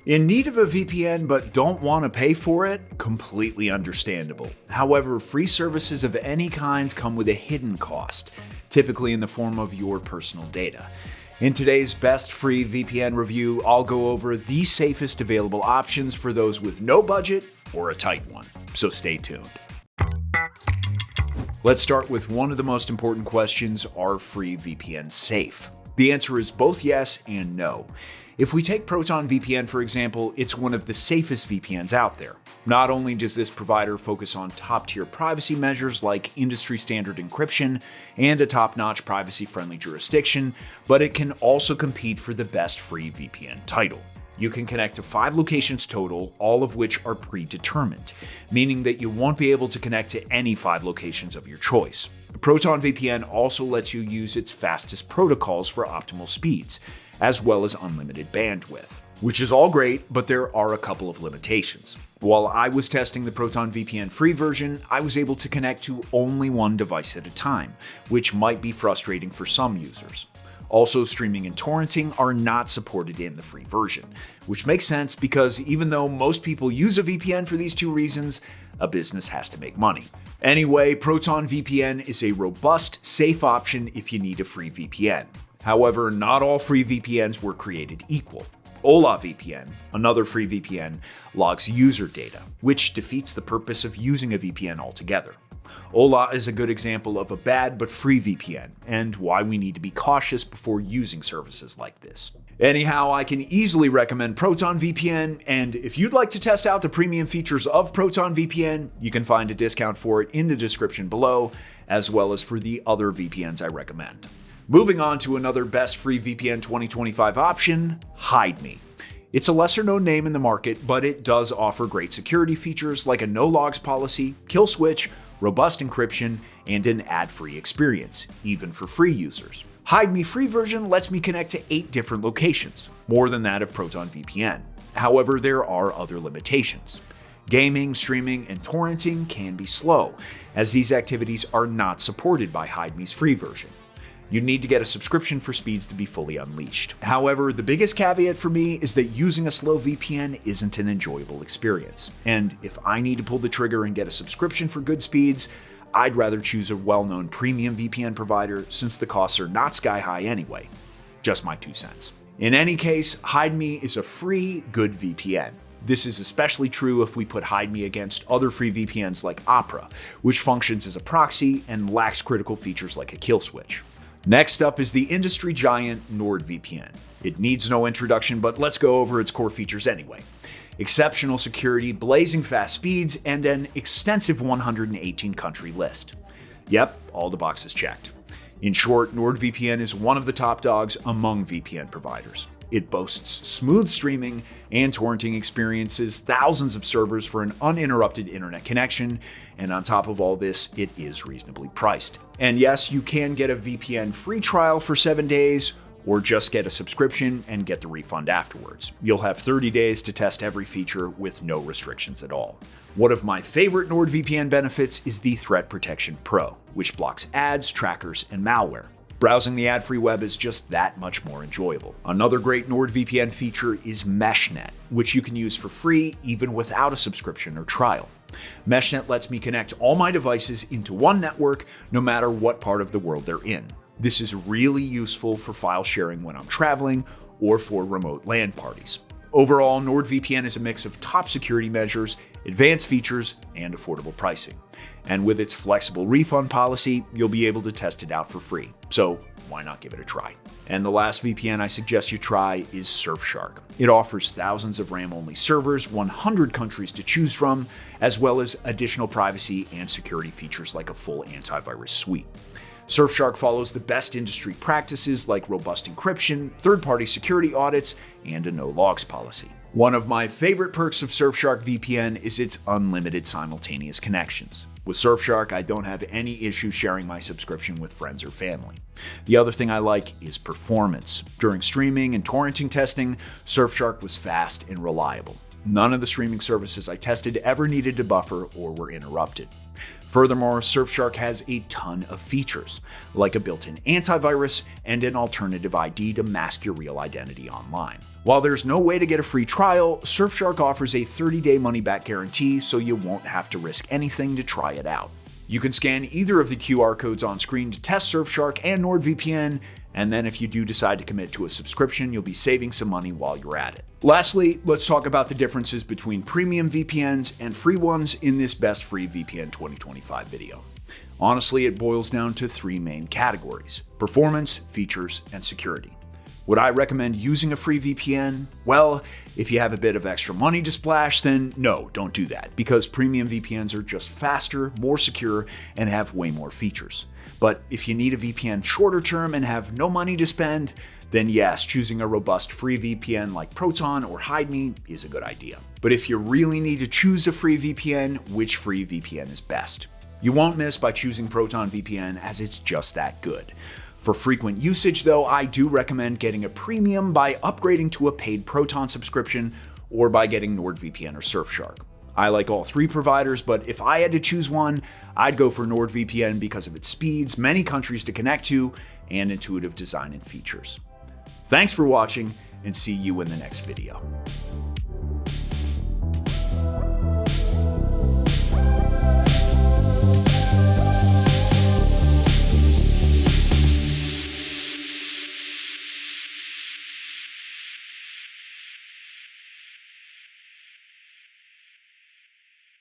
In need of a VPN but don't want to pay for it? Completely understandable. However, free services of any kind come with a hidden cost, typically in the form of your personal data. In today's best free VPN review, I'll go over the safest available options for those with no budget or a tight one, so stay tuned. Let's start with one of the most important questions: are free VPNs safe? The answer is both yes and no. If we take Proton VPN, for example, it's one of the safest VPNs out there. Not only does this provider focus on top-tier privacy measures like industry-standard encryption and a top-notch privacy-friendly jurisdiction, but it can also compete for the best free VPN title. You can connect to 5 locations total, all of which are predetermined, meaning that you won't be able to connect to any 5 locations of your choice. Proton VPN also lets you use its fastest protocols for optimal speeds, as well as unlimited bandwidth, which is all great, but there are a couple of limitations. While I was testing the Proton VPN free version, I was able to connect to only one device at a time, which might be frustrating for some users. Also, streaming and torrenting are not supported in the free version, which makes sense because even though most people use a VPN for these two reasons, a business has to make money. Anyway, Proton VPN is a robust, safe option if you need a free VPN. However, not all free VPNs were created equal. Ola VPN, another free VPN, logs user data, which defeats the purpose of using a VPN altogether. Ola is a good example of a bad but free VPN, and why we need to be cautious before using services like this. Anyhow, I can easily recommend Proton VPN, and if you'd like to test out the premium features of Proton VPN, you can find a discount for it in the description below, as well as for the other VPNs I recommend. Moving on to another best free VPN 2025 option, HideMe. It's a lesser-known name in the market, but it does offer great security features like a no-logs policy, kill switch, robust encryption, and an ad-free experience, even for free users. HideMe free version lets me connect to 8 different locations, more than that of Proton VPN. However, there are other limitations. Gaming, streaming, and torrenting can be slow, as these activities are not supported by HideMe's free version. You need to get a subscription for speeds to be fully unleashed. However, the biggest caveat for me is that using a slow VPN isn't an enjoyable experience. And if I need to pull the trigger and get a subscription for good speeds, I'd rather choose a well-known premium VPN provider since the costs are not sky high anyway. Just my 2 cents. In any case, HideMe is a free, good VPN. This is especially true if we put HideMe against other free VPNs like Opera, which functions as a proxy and lacks critical features like a kill switch. Next up is the industry giant NordVPN. It needs no introduction, but let's go over its core features anyway. Exceptional security, blazing fast speeds, and an extensive 118 country list. Yep, all the boxes checked. In short, NordVPN is one of the top dogs among VPN providers. It boasts smooth streaming and torrenting experiences, thousands of servers for an uninterrupted internet connection, and on top of all this, it is reasonably priced. And yes, you can get a VPN free trial for 7 days, or just get a subscription and get the refund afterwards. You'll have 30 days to test every feature with no restrictions at all. One of my favorite NordVPN benefits is the Threat Protection Pro, which blocks ads, trackers, and malware. Browsing the ad-free web is just that much more enjoyable. Another great NordVPN feature is MeshNet, which you can use for free even without a subscription or trial. MeshNet lets me connect all my devices into one network, no matter what part of the world they're in. This is really useful for file sharing when I'm traveling or for remote LAN parties. Overall, NordVPN is a mix of top security measures, advanced features, and affordable pricing. And with its flexible refund policy, you'll be able to test it out for free. So why not give it a try? And the last VPN I suggest you try is Surfshark. It offers thousands of RAM-only servers, 100 countries to choose from, as well as additional privacy and security features like a full antivirus suite. Surfshark follows the best industry practices like robust encryption, third-party security audits, and a no-logs policy. One of my favorite perks of Surfshark VPN is its unlimited simultaneous connections. With Surfshark, I don't have any issue sharing my subscription with friends or family. The other thing I like is performance. During streaming and torrenting testing, Surfshark was fast and reliable. None of the streaming services I tested ever needed to buffer or were interrupted. Furthermore, Surfshark has a ton of features, like a built-in antivirus and an alternative ID to mask your real identity online. While there's no way to get a free trial, Surfshark offers a 30-day money-back guarantee, so you won't have to risk anything to try it out. You can scan either of the QR codes on screen to test Surfshark and NordVPN, and then if you do decide to commit to a subscription, you'll be saving some money while you're at it. Lastly, let's talk about the differences between premium VPNs and free ones in this Best Free VPN 2025 video. Honestly, it boils down to three main categories: performance, features, and security. Would I recommend using a free VPN? Well, if you have a bit of extra money to splash, then no, don't do that, because premium VPNs are just faster, more secure, and have way more features. But if you need a VPN shorter term and have no money to spend, then yes, choosing a robust free VPN like Proton or HideMe is a good idea. But if you really need to choose a free VPN, which free VPN is best? You won't miss by choosing Proton VPN, as it's just that good. For frequent usage though, I do recommend getting a premium by upgrading to a paid Proton subscription or by getting NordVPN or Surfshark. I like all three providers, but if I had to choose one, I'd go for NordVPN because of its speeds, many countries to connect to, and intuitive design and features. Thanks for watching, and see you in the next video.